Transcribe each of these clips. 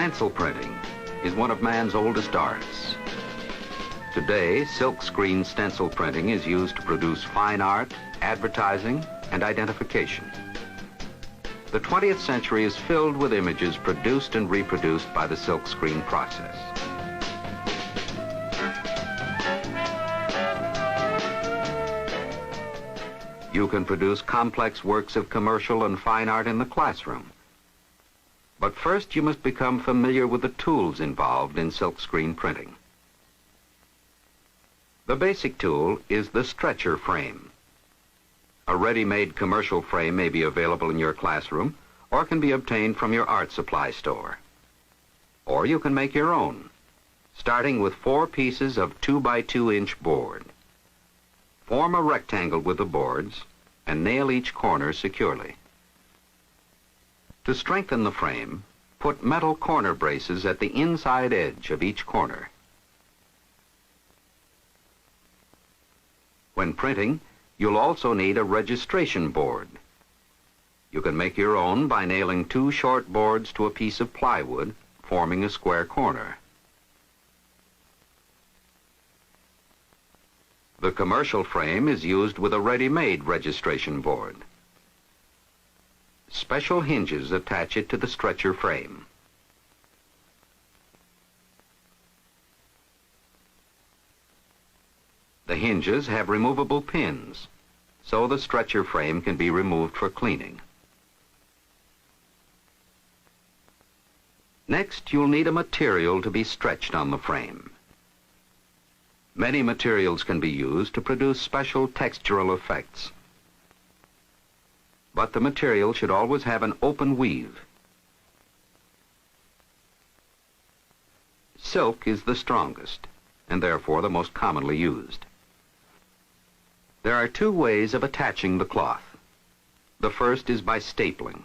Stencil printing is one of man's oldest arts. Today, silkscreen stencil printing is used to produce fine art, advertising, and identification. The 20th century is filled with images produced and reproduced by the silkscreen process. You can produce complex works of commercial and fine art in the classroom. But first, you must become familiar with the tools involved in silkscreen printing. The basic tool is the stretcher frame. A ready-made commercial frame may be available in your classroom or can be obtained from your art supply store. Or you can make your own, starting with 4 pieces of 2 by 2 inch board. Form a rectangle with the boards and nail each corner securely. To strengthen the frame, put metal corner braces at the inside edge of each corner. When printing, you'll also need a registration board. You can make your own by nailing 2 short boards to a piece of plywood, forming a square corner. The commercial frame is used with a ready-made registration board. Special hinges attach it to the stretcher frame. The hinges have removable pins, so the stretcher frame can be removed for cleaning. Next, you'll need a material to be stretched on the frame. Many materials can be used to produce special textural effects. But the material should always have an open weave. Silk is the strongest, and therefore the most commonly used. There are 2 ways of attaching the cloth. The first is by stapling.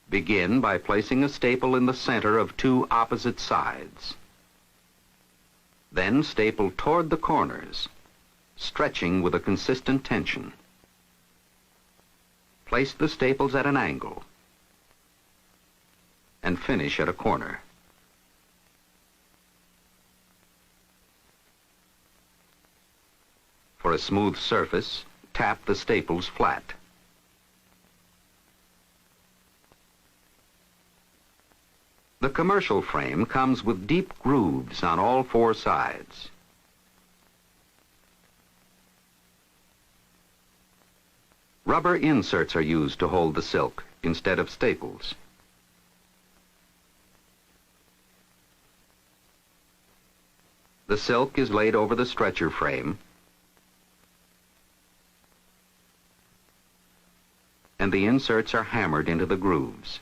Begin by placing a staple in the center of 2 opposite sides. Then staple toward the corners, stretching with a consistent tension. Place the staples at an angle and finish at a corner. For a smooth surface, tap the staples flat. The commercial frame comes with deep grooves on all 4 sides. Rubber inserts are used to hold the silk instead of staples. The silk is laid over the stretcher frame and the inserts are hammered into the grooves.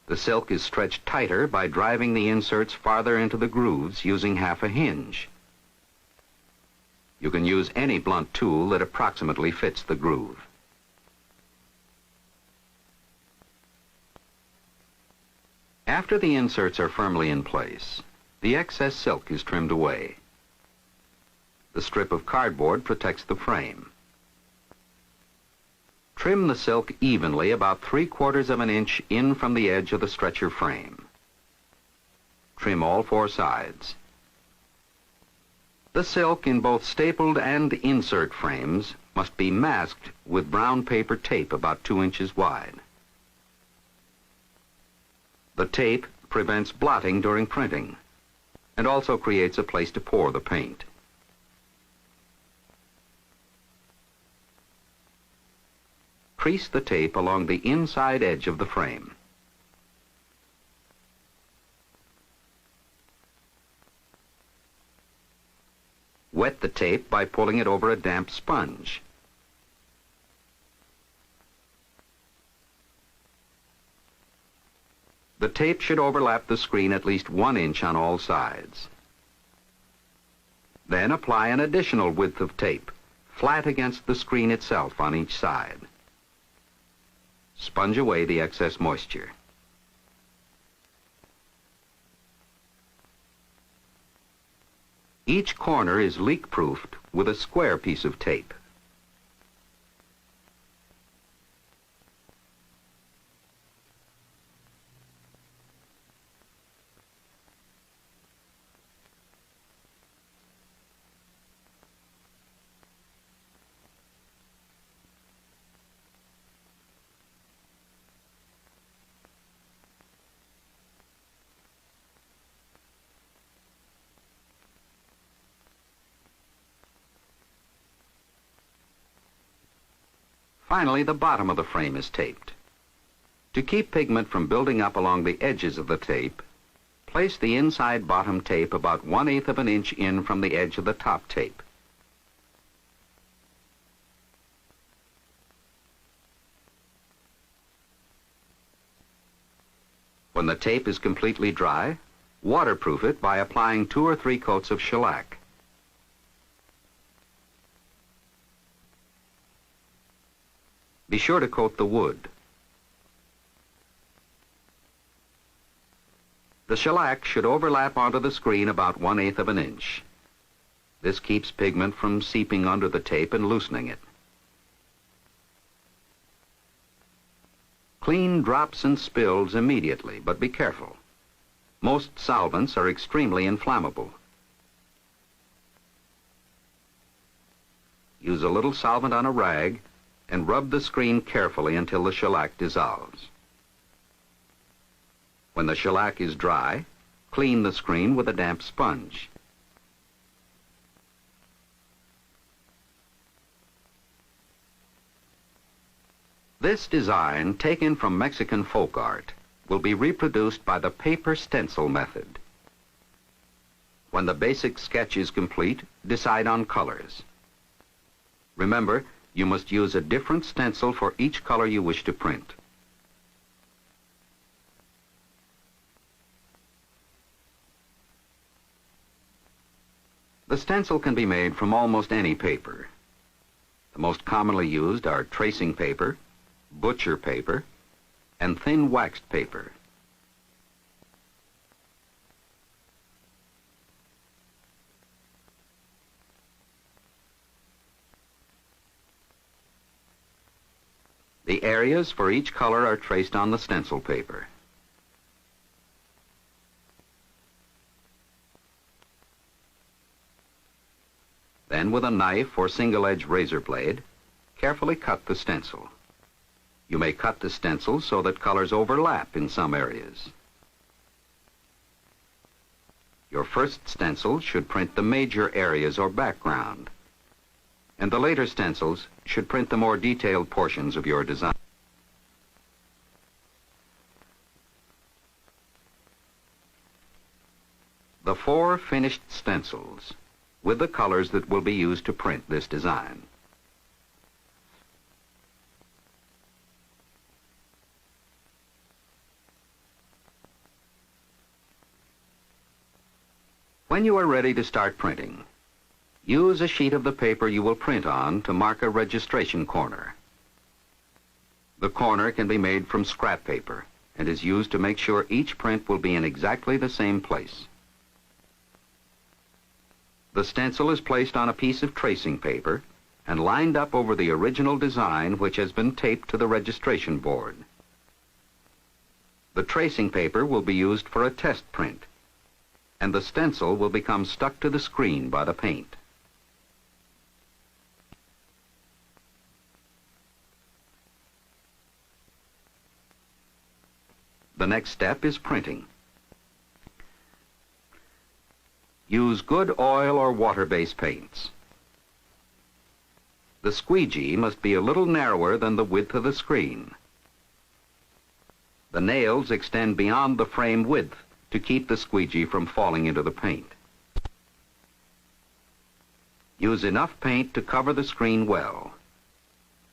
The silk is stretched tighter by driving the inserts farther into the grooves using half a hinge. You can use any blunt tool that approximately fits the groove. After the inserts are firmly in place, the excess silk is trimmed away. The strip of cardboard protects the frame. Trim the silk evenly about 3/4 of an inch in from the edge of the stretcher frame. Trim all 4 sides. The silk in both stapled and insert frames must be masked with brown paper tape about 2 inches wide. The tape prevents blotting during printing and also creates a place to pour the paint. Crease the tape along the inside edge of the frame. Wet the tape by pulling it over a damp sponge. The tape should overlap the screen at least 1 inch on all sides. Then apply an additional width of tape, flat against the screen itself on each side. Sponge away the excess moisture. Each corner is leak-proofed with a square piece of tape. Finally, the bottom of the frame is taped. To keep pigment from building up along the edges of the tape, place the inside bottom tape about 1/8 of an inch in from the edge of the top tape. When the tape is completely dry, waterproof it by applying 2 or 3 coats of shellac. Be sure to coat the wood. The shellac should overlap onto the screen about 1/8 of an inch. This keeps pigment from seeping under the tape and loosening it. Clean drops and spills immediately, but be careful. Most solvents are extremely inflammable. Use a little solvent on a rag and rub the screen carefully until the shellac dissolves. When the shellac is dry, clean the screen with a damp sponge. This design, taken from Mexican folk art, will be reproduced by the paper stencil method. When the basic sketch is complete, decide on colors. Remember, you must use a different stencil for each color you wish to print. The stencil can be made from almost any paper. The most commonly used are tracing paper, butcher paper, and thin waxed paper. The areas for each color are traced on the stencil paper. Then, with a knife or single-edged razor blade, carefully cut the stencil. You may cut the stencil so that colors overlap in some areas. Your first stencil should print the major areas or background, and the later stencils should print the more detailed portions of your design. The 4 finished stencils with the colors that will be used to print this design. When you are ready to start printing, use a sheet of the paper you will print on to mark a registration corner. The corner can be made from scrap paper and is used to make sure each print will be in exactly the same place. The stencil is placed on a piece of tracing paper and lined up over the original design, which has been taped to the registration board. The tracing paper will be used for a test print, and the stencil will become stuck to the screen by the paint. The next step is printing. Use good oil or water-based paints. The squeegee must be a little narrower than the width of the screen. The nails extend beyond the frame width to keep the squeegee from falling into the paint. Use enough paint to cover the screen well.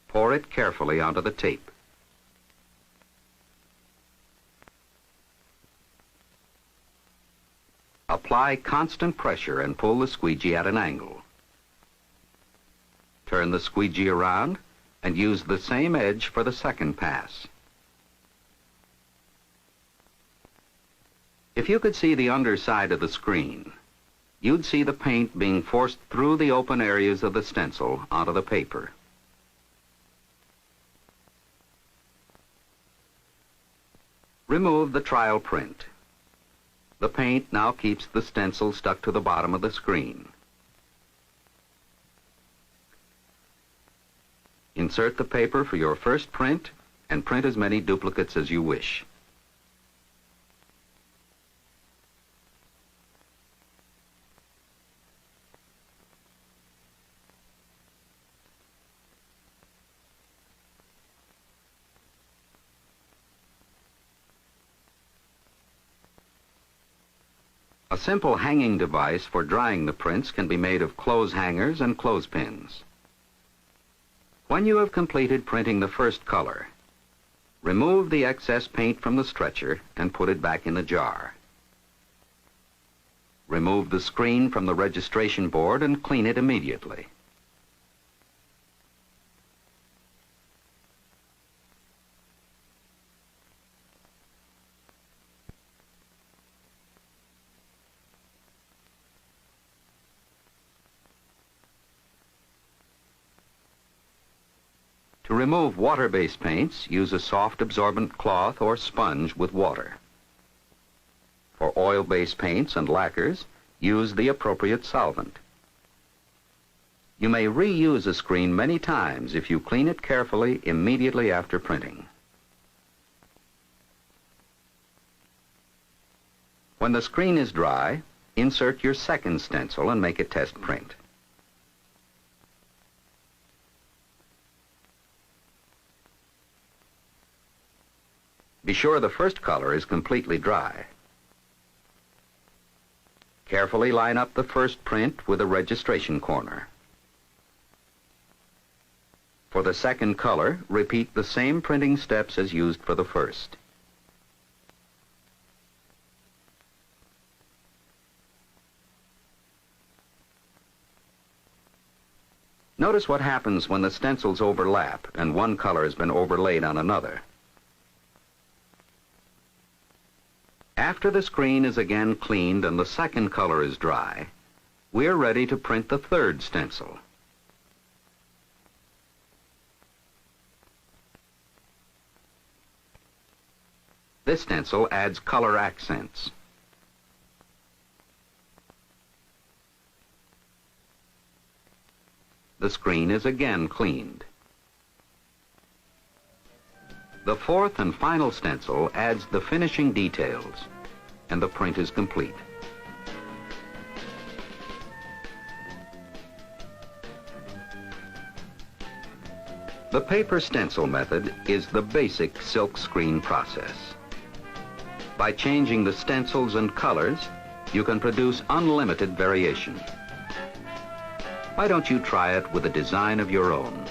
Pour it carefully onto the tape. Apply constant pressure and pull the squeegee at an angle. Turn the squeegee around and use the same edge for the second pass. If you could see the underside of the screen, you'd see the paint being forced through the open areas of the stencil onto the paper. Remove the trial print. The paint now keeps the stencil stuck to the bottom of the screen. Insert the paper for your first print and print as many duplicates as you wish. A simple hanging device for drying the prints can be made of clothes hangers and clothespins. When you have completed printing the first color, remove the excess paint from the stretcher and put it back in the jar. Remove the screen from the registration board and clean it immediately. To remove water-based paints, use a soft absorbent cloth or sponge with water. For oil-based paints and lacquers, use the appropriate solvent. You may reuse a screen many times if you clean it carefully immediately after printing. When the screen is dry, insert your second stencil and make a test print. Be sure the first color is completely dry. Carefully line up the first print with a registration corner. For the second color, repeat the same printing steps as used for the first. Notice what happens when the stencils overlap and one color has been overlaid on another. After the screen is again cleaned and the second color is dry, we are ready to print the third stencil. This stencil adds color accents. The screen is again cleaned. The fourth and final stencil adds the finishing details, and the print is complete. The paper stencil method is the basic silk screen process. By changing the stencils and colors, you can produce unlimited variation. Why don't you try it with a design of your own?